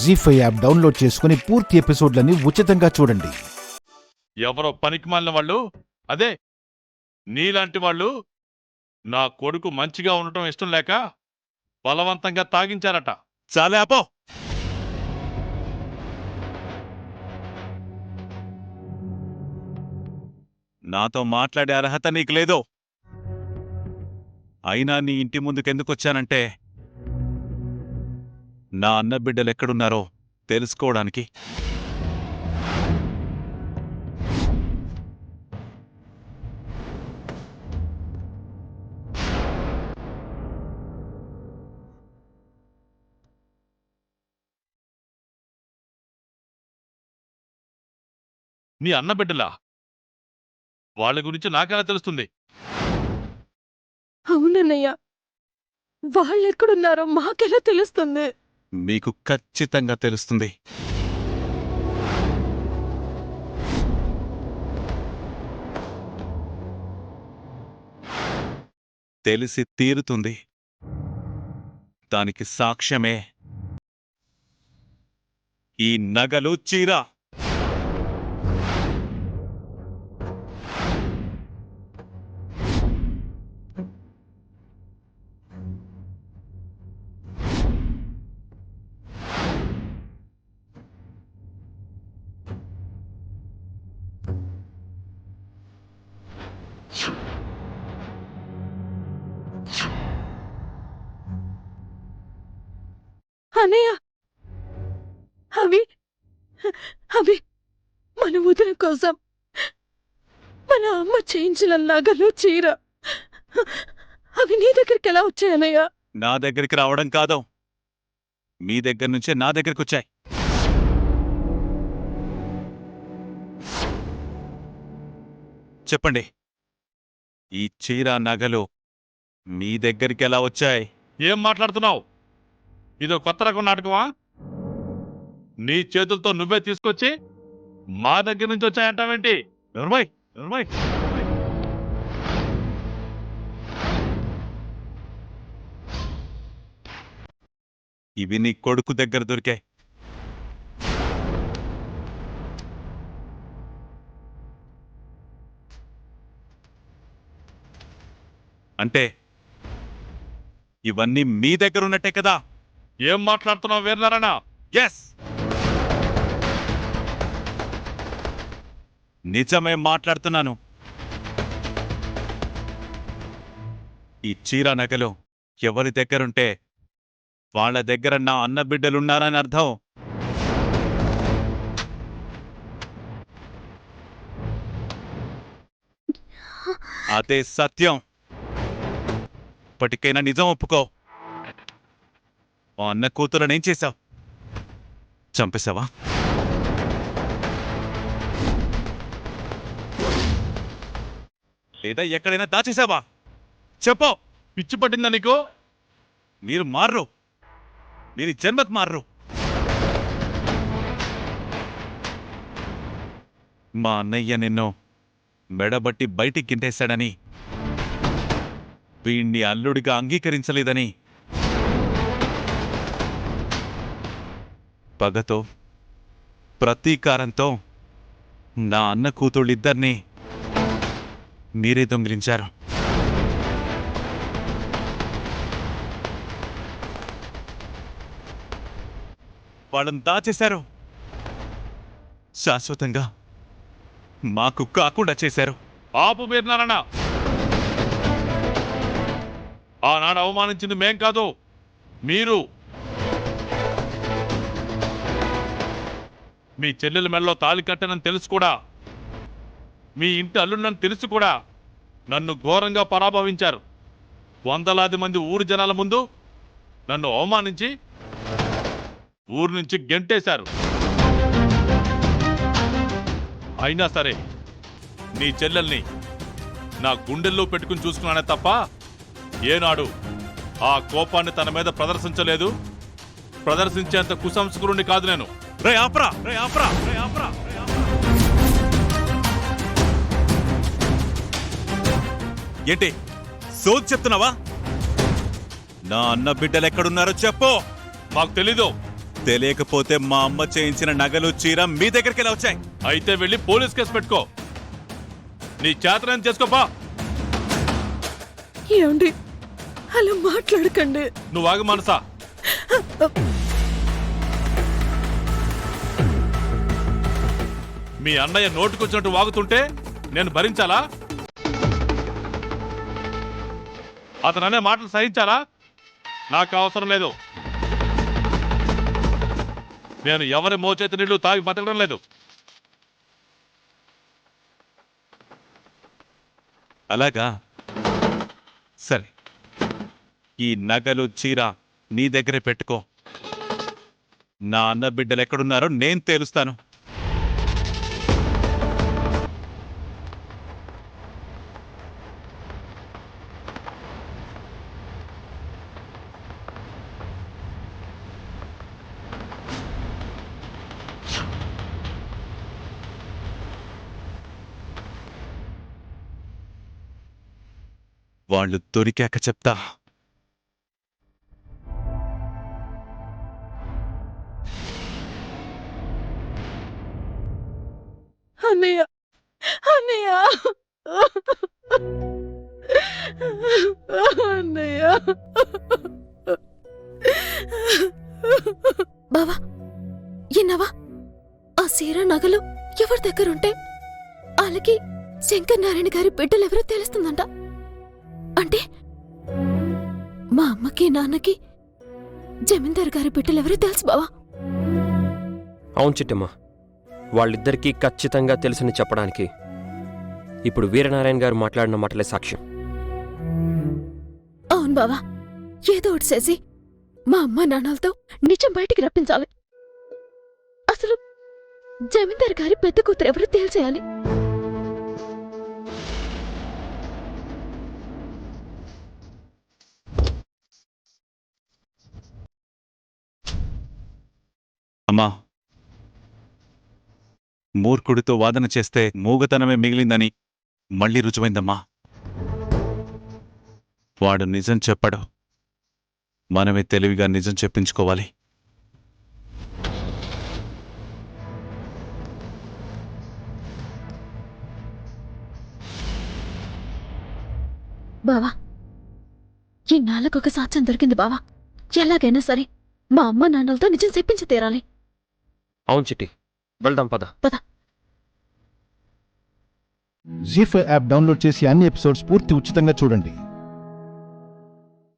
జీ5 app download చేసుకుని పూర్తి ఎపిసోడ్లని ఉచితంగా చూడండి. ఎవరో పనికిమాలిన వాళ్ళు, అదే నీలాంటి వాళ్ళు నా కొడుకు మంచిగా ఉండటం ఇష్టం లేక బలవంతంగా తాగించారట. చాలే ఆపో. నాతో మాట్లాడే అర్హత నీకు లేదు. అయినా నీ ఇంటి ముందుకెందుకొచ్చానంటే నా అన్న బిడ్డలెక్కడున్నారో తెలుసుకోవడానికి. నీ అన్న బిడ్డలా? వాళ్ళ గురించి నాకెలా తెలుస్తుంది? అవునన్నయ్య, వాళ్ళెక్కడున్నారో మాకెలా తెలుస్తుంది? మీకు ఖచ్చితంగా తెలుస్తుంది. తెలిసి తీరుతుంది. దానికి సాక్ష్యమే ఈ నగలు, చీర. అన్నయ్య, అవి అవి మన వదిన కోసం మన అమ్మ చేయించిన నగలు, చీర. అవి నీ దగ్గరికి ఎలా వచ్చాయన్నయ్య? నా దగ్గరికి రావడం కాదు, మీ దగ్గర నుంచే నా దగ్గరికి వచ్చాయి. చెప్పండి, ఈ చీర, నగలు మీ దగ్గరికి ఎలా వచ్చాయి? ఏం మాట్లాడుతున్నావు? ఇదో కొత్త రకం నాటకమా? నీ చేతులతో నువ్వే తీసుకొచ్చి మా దగ్గర నుంచి వచ్చాయంటావేంటి? నిర్మయ్ నిర్మయ్ ఇవి నీ కొడుకు దగ్గర దొరికాయి. అంటే ఇవన్నీ మీ దగ్గర ఉన్నట్టే కదా? ఏం మాట్లాడుతున్నావు వీరనారాయణ? ఎస్, నిజమే మాట్లాడుతున్నాను. ఈ చీర, నగలు ఎవరి దగ్గరుంటే వాళ్ళ దగ్గర నా అన్న బిడ్డలున్నారని అర్థం. అదే సత్యం. ఇప్పటికైనా నిజం ఒప్పుకో. ఆ అన్న కూతురనేం చేశావు? చంపేశావా? లేదా ఎక్కడైనా దాచేశావా? చెప్పు. పిచ్చి పట్టిందా నీకు? మీరు మారరు, మీరు జన్మకు మారరు. మా అన్నయ్య నిన్ను మెడబట్టి బయటికి గింటేశాడని, వీణ్ణి అల్లుడిగా అంగీకరించలేదని పగతో, ప్రతీకారంతో నా అన్న కూతుళ్ళిద్దరినీ మీరే దొంగిలించారు. వాళ్ళని దాచేశారు. శాశ్వతంగా మాకు కాకుండా చేశారు. ఆపు వీరనారాయణ. ఆనాడు అవమానించింది మేం కాదు, మీరు. మీ చెల్లెల మెడలో తాళి కట్టనని తెలుసు కూడా, మీ ఇంటి అల్లుండని తెలుసు కూడా నన్ను ఘోరంగా పరాభవించారు. వందలాది మంది ఊరు జనాల ముందు నన్ను అవమానించి ఊరు నుంచి గెంటేశారు. అయినా సరే నీ చెల్లెల్ని నా గుండెల్లో పెట్టుకుని చూసుకున్నానే తప్ప ఏనాడు ఆ కోపాన్ని తన మీద ప్రదర్శించలేదు. ప్రదర్శించేంత కుసంస్కరుణ్ణి కాదు నేను. రే ఆప్రా, రే ఆప్రా, రే ఆప్రా. ఏంటి సోది చెప్తున్నావా? నా అన్న బిడ్డలెక్కడున్నారో చెప్పు. మాకు తెలీదు. తెలియకపోతే మా అమ్మ చేయించిన నగలు చీర మీ దగ్గరికి ఎలా వచ్చాయి? అయితే వెళ్ళి పోలీస్ కేసు పెట్టుకో. నీ చేతనం చేసుకోపా. ఏమండి అలా మాట్లాడకండి. నువ్వు ఆగు మనసా. మీ అన్నయ్య నోటుకొచ్చినట్టు వాగుతుంటే నేను భరించాలా? అతను అనే మాటలు సహించాలా? నాకు అవసరం లేదు. నేను ఎవరి మోచేతి నీళ్లు తాగి బతకడం లేదు. అలాగా సరే, ఈ నగలు చీర నీ దగ్గరే పెట్టుకో. నా అన్న బిడ్డలు ఎక్కడున్నారో నేను తేలుస్తాను. వాళ్ళు దొరికాక చెప్తా. అన్నయ్య అన్నయ్య అన్నయ్య. బావా ఎన్నవా ఆ సీర నగలు ఎవరి దగ్గరుంటే వాళ్ళకి శంకర్ నారాయణ గారి బిడ్డలెవరో తెలుస్తుందంట. అంటే మా అమ్మకి నాన్నకి జమీందార్ గారి బిడ్డలెవరో తెలుసు బావా. అవును చిట్టమ్మ, వాళ్ళిద్దరికీ ఖచ్చితంగా తెలుసని చెప్పడానికి ఇప్పుడు వీరనారాయణ గారు మాట్లాడిన మాటలే సాక్ష్యం. అవును బావా, ఏదో ఒకటి చేసి మా అమ్మ నాన్నలతో నిజం బయటికి రప్పించాలి. అసలు జమీందార్ గారి పెద్ద కూతురు ఎవరో తేల్చేయాలి. అమ్మా, మూర్ఖుడితో వాదన చేస్తే మూగతనమే మిగిలిందని మళ్ళీ రుజువైందమ్మా. వాడు నిజం చెప్పడు, మనమే తెలివిగా నిజం చెప్పించుకోవాలి. బావా ఈ నాలుగొక సాక్ష్యం దొరికింది బావా. ఎలాగైనా సరే మా అమ్మ నాన్నలతో నిజం చెప్పించి తీరాలి. అవును చిట్టి, వెళ్దాం పద. జీ5 యాప్ డౌన్లోడ్ చేసి అన్ని ఎపిసోడ్స్ పూర్తి ఉచితంగా చూడండి.